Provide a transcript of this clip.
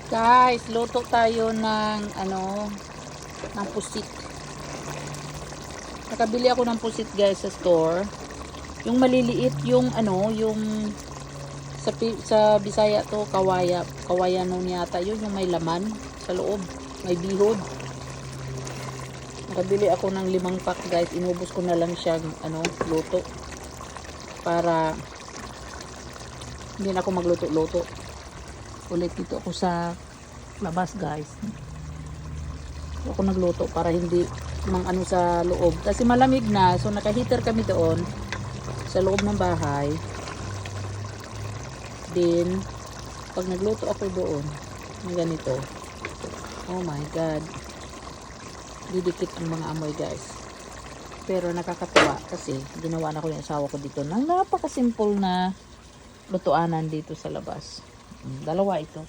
Guys, luto tayo ng ng pusit. Nakabili ako ng pusit guys sa store. Yung maliliit, yung yung sa Bisaya to, kawayan nun yata. Yun yung may laman sa loob, may bihod. Nakabili ako ng 5 pack guys. Inubos ko na lang siya luto. Para hindi na ako magluto-luto. Ulit dito ako sa labas guys. Ako nagluto para hindi sa loob. Kasi malamig na. So naka-heater kami doon sa loob ng bahay. Then pag nagluto ako doon ng ganito, oh my god, didikit ang mga amoy guys. Pero nakakatuwa kasi ginawa na ko yung asawa ko dito ng napaka-simple na lutuanan dito sa labas. Dalawa ito.